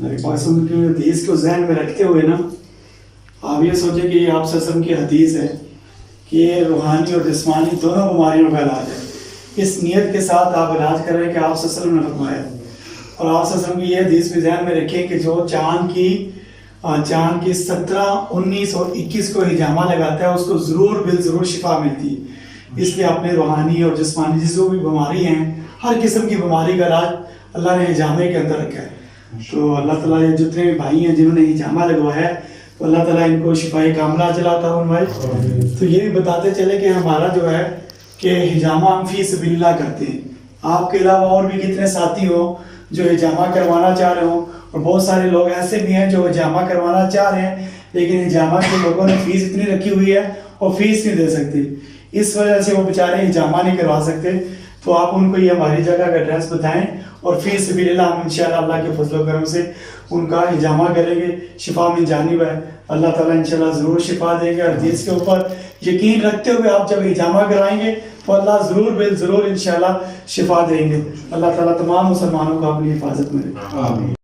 نبی پاک صلی اللہ علیہ وسلم کی حدیث کو ذہن میں رکھتے ہوئے نا آپ یہ سوچیں کہ یہ آپ صلی اللہ علیہ وسلم کی حدیث ہے کہ یہ روحانی اور جسمانی دونوں بیماریوں کا علاج ہے. اس نیت کے ساتھ آپ علاج کر رہے ہیں کہ آپ صلی اللہ علیہ وسلم نے فرمایا. اور آپ صلی اللہ علیہ وسلم کی یہ حدیث بھی ذہن میں رکھیں کہ جو چاند کی 17, 19 اور 21 کو ہجامہ لگاتا ہے اس کو ضرور بالضرور شفا ملتی ہے. اس لیے اپنے روحانی اور جسمانی جو بھی بیماری ہیں ہر قسم کی بیماری کا علاج اللہ نے ہجامے کے اندر رکھا ہے. تو اللہ تعالیٰ یہ جتنے بھی بھائی ہیں جنہوں نے ہجامہ لگوایا ہے تو اللہ تعالیٰ ان کو شفائی کاملہ عطا فرمائے. تو یہ بھی بتاتے چلے کہ ہمارا جو ہے کہ ہجامہ ہم فی سبیل اللہ کرتے ہیں. آپ کے علاوہ اور بھی کتنے ساتھی ہوں جو ہجامہ کروانا چاہ رہے ہوں, اور بہت سارے لوگ ایسے بھی ہیں جو ہجامہ کروانا چاہ رہے ہیں لیکن ہجامہ کے لوگوں نے فیس اتنی رکھی ہوئی ہے اور فیس نہیں دے سکتے, اس وجہ سے وہ بیچارے ہجامہ نہیں کروا سکتے. تو آپ ان کو یہ ہماری جگہ کا ایڈریس بتائیں اور فی سبیل اللہ ہم انشاءاللہ اللہ کے فضل و کرم سے ان کا ہجامہ کریں گے. شفا من جانب ہے, اللہ تعالیٰ انشاءاللہ ضرور شفا دیں گے. اور حدیث کے اوپر یقین رکھتے ہوئے آپ جب ہجامہ کرائیں گے تو اللہ ضرور بالضرور انشاءاللہ شفا دیں گے. اللہ تعالیٰ تمام مسلمانوں کو اپنی حفاظت میں رکھے.